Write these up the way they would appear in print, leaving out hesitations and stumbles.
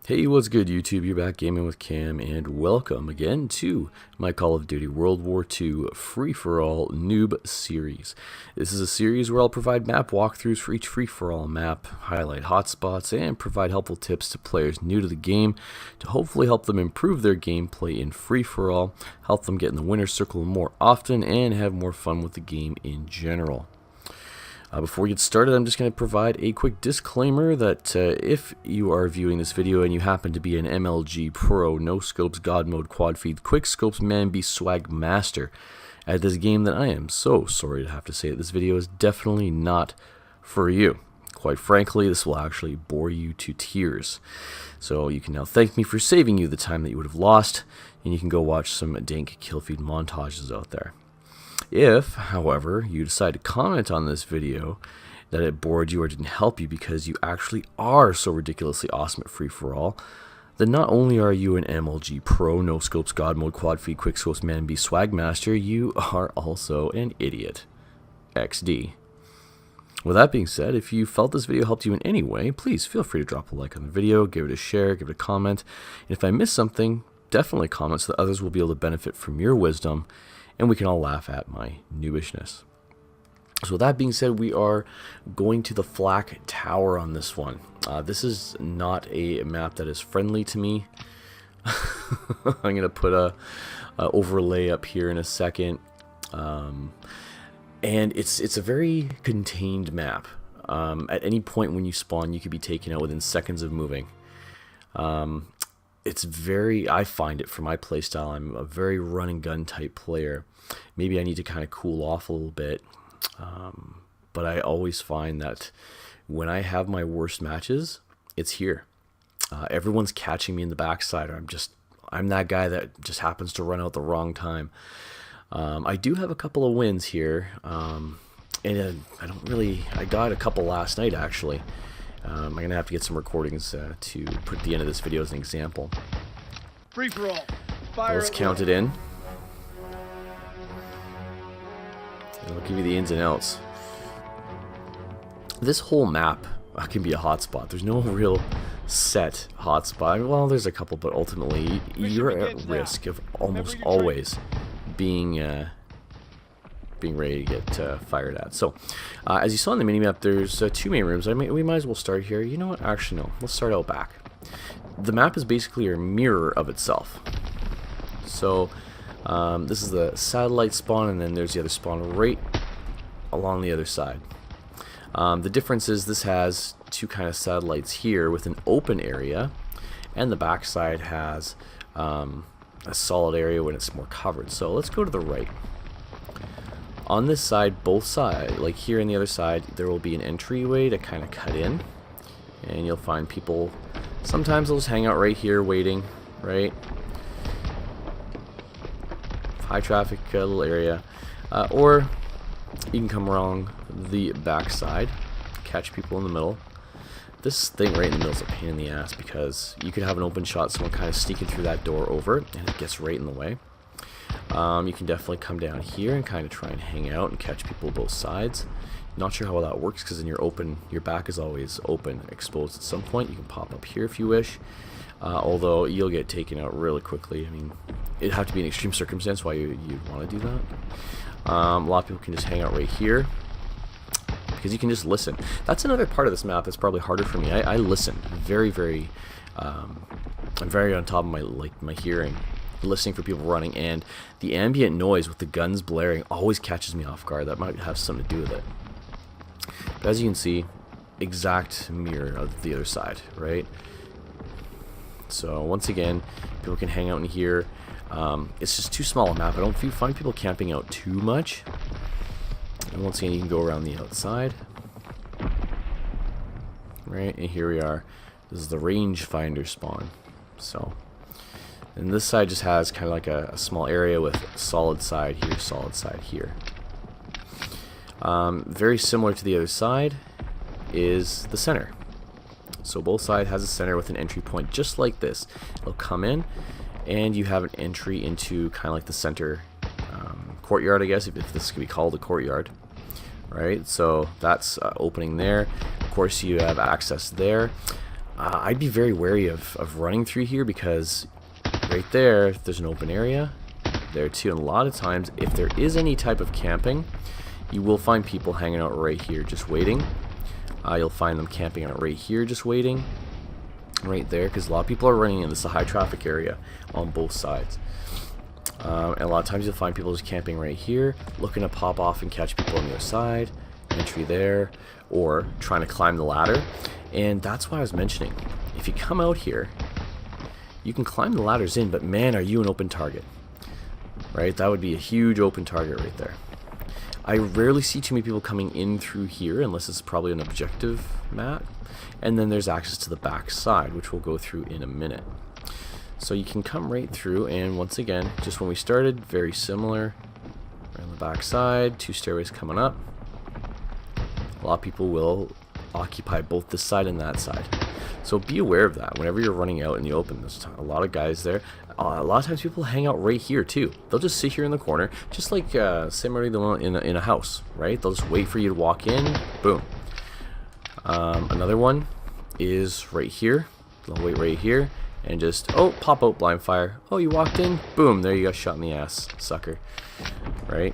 Hey, what's good YouTube? You're back gaming with Cam, and welcome again to my Call of Duty World War II free-for-all noob series. This is a series where I'll provide map walkthroughs for each free-for-all map, highlight hotspots, and provide helpful tips to players new to the game to hopefully help them improve their gameplay in free-for-all, help them get in the winner's circle more often, and have more fun with the game in general. Before we get started, I'm just going to provide a quick disclaimer that if you are viewing this video and you happen to be an MLG Pro, No Scopes, God Mode, Quad Feed, Quick Scopes, Man Beast, Swag Master at this game, then I am so sorry to have to say that this video is definitely not for you. Quite frankly, this will actually bore you to tears. So you can now thank me for saving you the time that you would have lost, and you can go watch some dank kill feed montages out there. If, however, you decide to comment on this video that it bored you or didn't help you because you actually are so ridiculously awesome at free-for-all, then not only are you an MLG Pro, No Scopes, God Mode, Quad Feed, Quick Scopes, Man Beast, Swag Master, you are also an idiot. XD. With that being said, if you felt this video helped you in any way, please feel free to drop a like on the video, give it a share, give it a comment. And if I missed something, definitely comment so that others will be able to benefit from your wisdom, and we can all laugh at my noobishness. So with that being said, we are going to the Flak Tower on this one. This is not a map that is friendly to me. I'm going to put a overlay up here in a second. And it's a very contained map. At any point when you spawn, you could be taken out within seconds of moving. It's very, I find it for my playstyle, I'm a very run and gun type player. Maybe I need to kind of cool off a little bit, but I always find that when I have my worst matches, it's here. Everyone's catching me in the backside, or I'm that guy that just happens to run out the wrong time. I do have a couple of wins here, and I got a couple last night actually. I'm going to have to get some recordings to put at the end of this video as an example. Free for all. Fire. Let's count it in. And I'll give you the ins and outs. This whole map can be a hotspot. There's no real set hotspot. Well, there's a couple, but ultimately you're at risk of almost always being ready to get fired at. So, as you saw in the minimap, there's two main rooms. We might as well start here. You know what? Actually, no. Let's start out back. The map is basically a mirror of itself. So, this is the satellite spawn, and then there's the other spawn right along the other side. The difference is this has two kind of satellites here with an open area, and the back side has a solid area when it's more covered. So, let's go to the right. On this side, both sides, like here and the other side, there will be an entryway to kind of cut in. And you'll find people, sometimes they'll just hang out right here waiting, right? High traffic little area. Or you can come along the back side, catch people in the middle. This thing right in the middle is a pain in the ass because you could have an open shot, someone kind of sneaking through that door over, and it gets right in the way. You can definitely come down here and kind of try and hang out and catch people both sides. Not sure how that works because in your back is always open, exposed at some point. You can pop up here if you wish, although you'll get taken out really quickly. I mean, it'd have to be an extreme circumstance why you'd want to do that. A lot of people can just hang out right here because you can just listen. That's another part of this map that's probably harder for me. I listen very, very. I'm very on top of my hearing, listening for people running, and the ambient noise with the guns blaring always catches me off guard. That might have something to do with it. But as you can see, exact mirror of the other side, right? So once again, people can hang out in here. It's just too small a map. I don't find people camping out too much. And once again, you can go around the outside, right? And here we are. This is the rangefinder spawn. So. And this side just has kind of like a small area with solid side here, solid side here. Very similar to the other side is the center. So both sides has a center with an entry point just like this. It'll come in, and you have an entry into kind of like the center courtyard, I guess, if this could be called a courtyard. Right, so that's opening there. Of course, you have access there. I'd be very wary of running through here, because right there's an open area there too, and a lot of times if there is any type of camping, you will find people hanging out right here just waiting. You'll find them camping out right here just waiting right there, because a lot of people are running in this high traffic area on both sides. And a lot of times you'll find people just camping right here, looking to pop off and catch people on the other side, entry there, or trying to climb the ladder. And that's why I was mentioning, if you come out here, you can climb the ladders in, but man, are you an open target, right? That would be a huge open target right there. I rarely see too many people coming in through here, unless it's probably an objective map. And then there's access to the back side, which we'll go through in a minute. So you can come right through, and once again, just when we started, very similar. Right on the back side, 2 stairways coming up. A lot of people will occupy both this side and that side. So be aware of that. Whenever you're running out in the open, there's a lot of guys there. A lot of times people hang out right here too. They'll just sit here in the corner, just like similarly the one in a house, right? They'll just wait for you to walk in, boom. Another one is right here. They'll wait right here and just, oh, pop out blind fire. Oh, you walked in, boom, there you go, shot in the ass, sucker, right?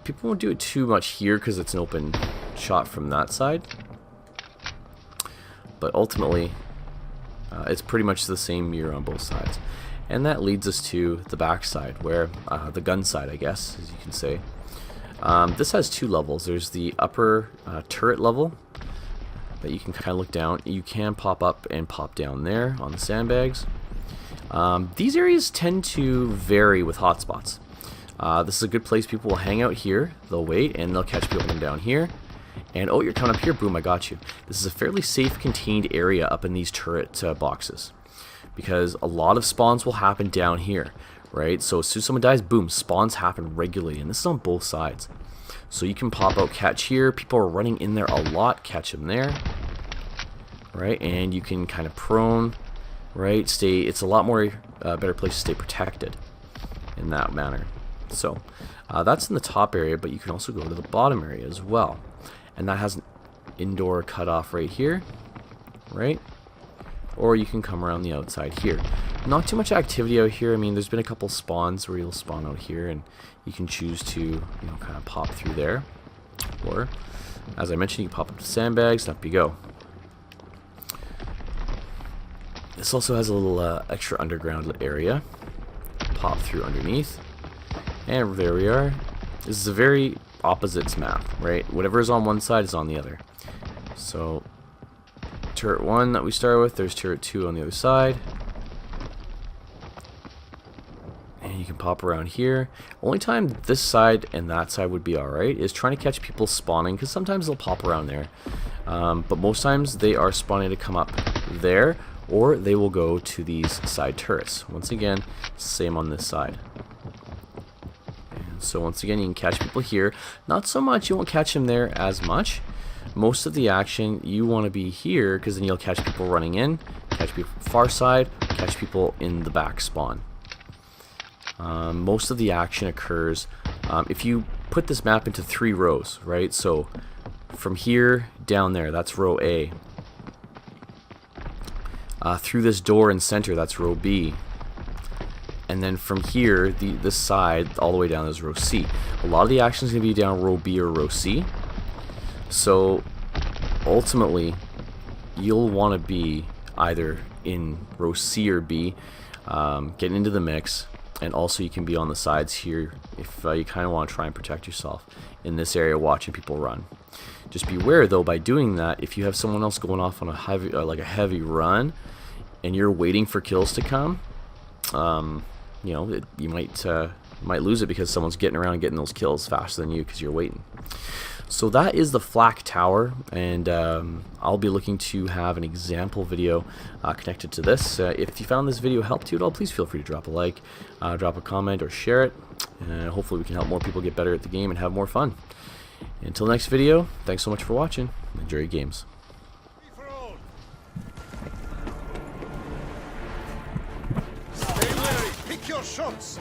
People won't do it too much here because it's an open shot from that side. But ultimately, it's pretty much the same mirror on both sides. And that leads us to the back side, where the gun side, I guess, as you can say. This has 2 levels. There's the upper turret level that you can kind of look down. You can pop up and pop down there on the sandbags. These areas tend to vary with hotspots. This is a good place. People will hang out here, they'll wait, and they'll catch people from down here. And oh, you're coming up here, boom, I got you. This is a fairly safe, contained area up in these turret boxes, because a lot of spawns will happen down here, right? So as soon as someone dies, boom, spawns happen regularly, and this is on both sides. So you can pop out, catch here. People are running in there a lot, catch them there, right? And you can kind of prone, right? Stay. It's a lot more better place to stay protected in that manner. So that's in the top area, but you can also go to the bottom area as well. And that has an indoor cutoff right here, right? Or you can come around the outside here. Not too much activity out here. I mean, there's been a couple spawns where you'll spawn out here, and you can choose to, you know, kind of pop through there. Or, as I mentioned, you can pop up the sandbags, and up you go. This also has a little extra underground area. Pop through underneath. And there we are. This is a very opposites map, right? Whatever is on one side is on the other. So turret 1 that we start with, there's turret 2 on the other side, and you can pop around here. Only time this side and that side would be alright is trying to catch people spawning, because sometimes they'll pop around there, but most times they are spawning to come up there, or they will go to these side turrets. Once again, same on this side. So once again, you can catch people here. Not so much, you won't catch them there as much. Most of the action, you want to be here, because then you'll catch people running in, catch people far side, catch people in the back spawn. Most of the action occurs, if you put this map into 3 rows, right? So from here down there, that's row A. Through this door in center, that's row B. And then from here, this side, all the way down is row C. A lot of the action is going to be down row B or row C. So, ultimately, you'll want to be either in row C or B, getting into the mix. And also you can be on the sides here if you kind of want to try and protect yourself in this area, watching people run. Just beware, though, by doing that, if you have someone else going off on a heavy, heavy run, and you're waiting for kills to come, you know, you might lose it because someone's getting around and getting those kills faster than you because you're waiting. So that is the Flak tower, and I'll be looking to have an example video connected to this. If you found this video helped you at all, please feel free to drop a like, drop a comment, or share it, and hopefully we can help more people get better at the game and have more fun. Until next video, thanks so much for watching. Enjoy your games. Stay wary. Pick your shots.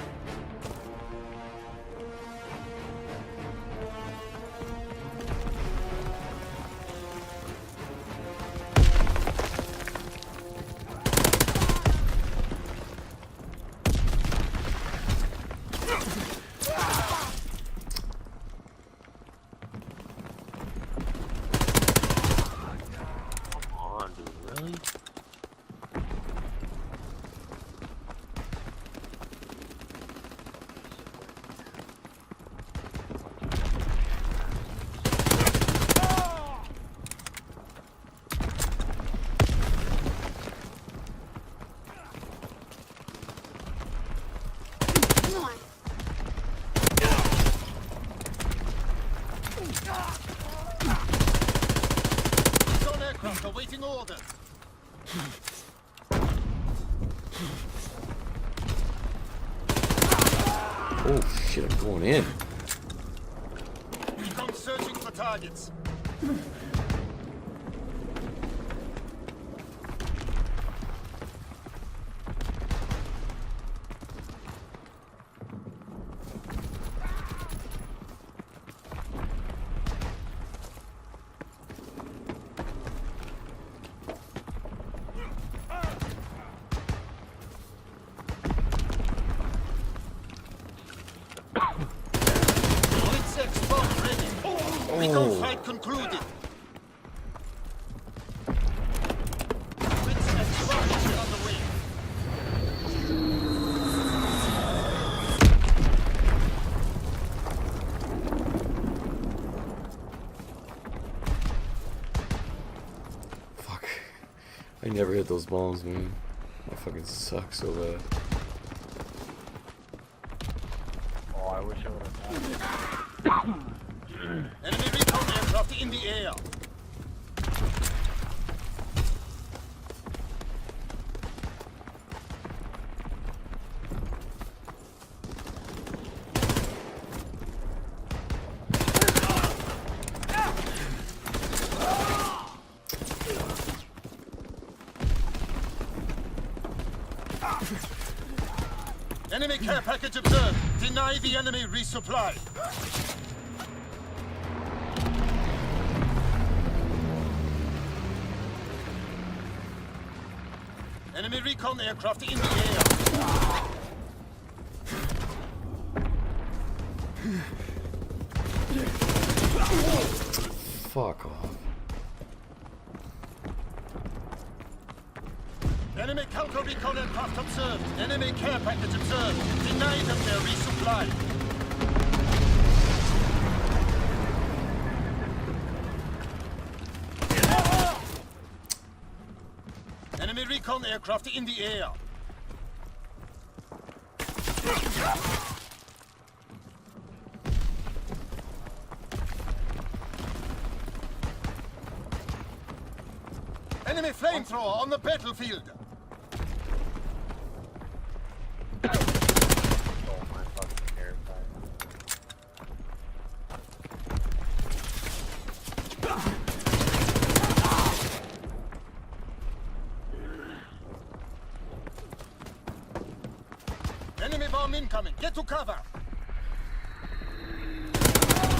Oh shit, I'm going in. Recon searching for targets. Recon flight concluded. Blitz explosion on the way. Fuck. I never hit those bombs, man. I fucking suck so bad. Oh, I wish I would have. Enemy recon aircraft in the air. Enemy care package observed. Deny the enemy resupply. Enemy recon aircraft in the air. Fuck off. Enemy counter recon aircraft observed. Enemy care package observed. Deny them their resupply. Enemy recon aircraft in the air. Enemy flamethrower on the battlefield. Oh my fucking terrified. Enemy bomb incoming. Get to cover.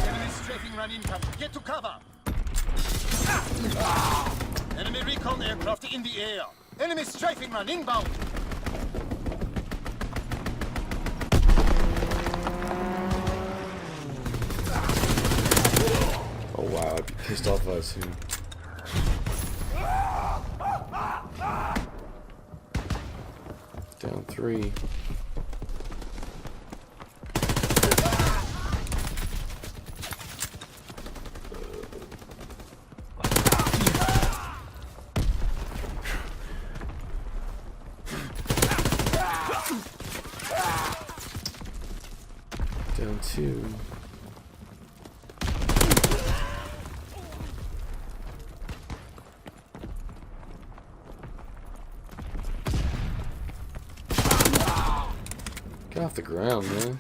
Enemy strafing run incoming. Get to cover. Enemy recon aircraft in the air. Enemy strafing run inbound. Oh wow, I'd be pissed off if I was him. Down 3. Down 2. Get off the ground, man.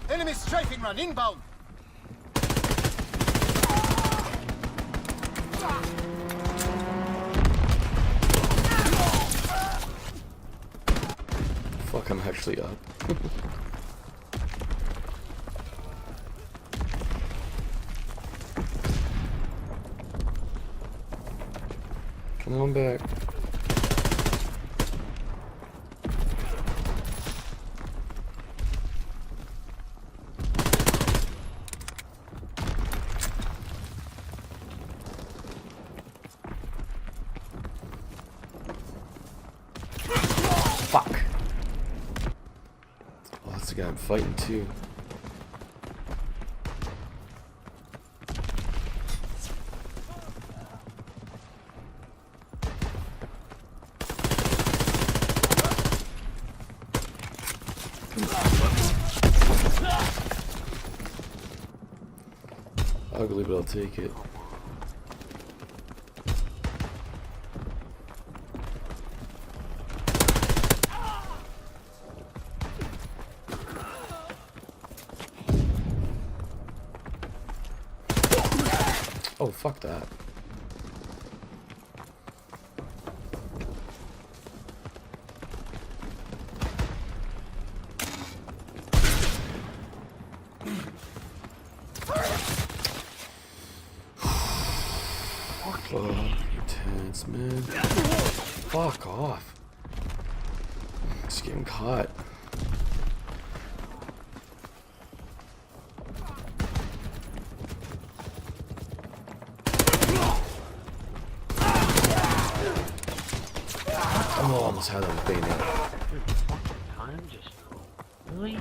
Enemy strafing run inbound. Fuck, I'm actually up. Come on back. Fuck. Oh, that's the guy I'm fighting too. Ugly, but I'll take it. Oh, fuck that. Fuck, intense, man. Fuck off. Just getting caught. Oh, almost had that with bayonet. Dude, fucking time just really?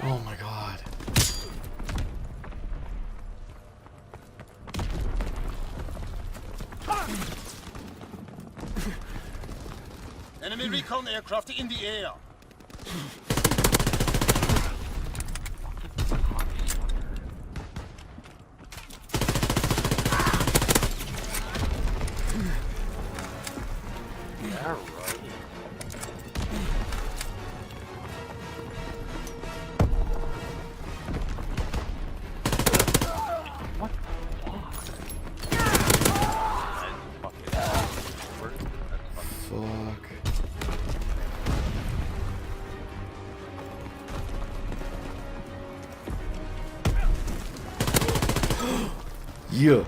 Oh my god. Enemy recon aircraft in the air. Yeah, right. What the fuck? Fuck. Yeah.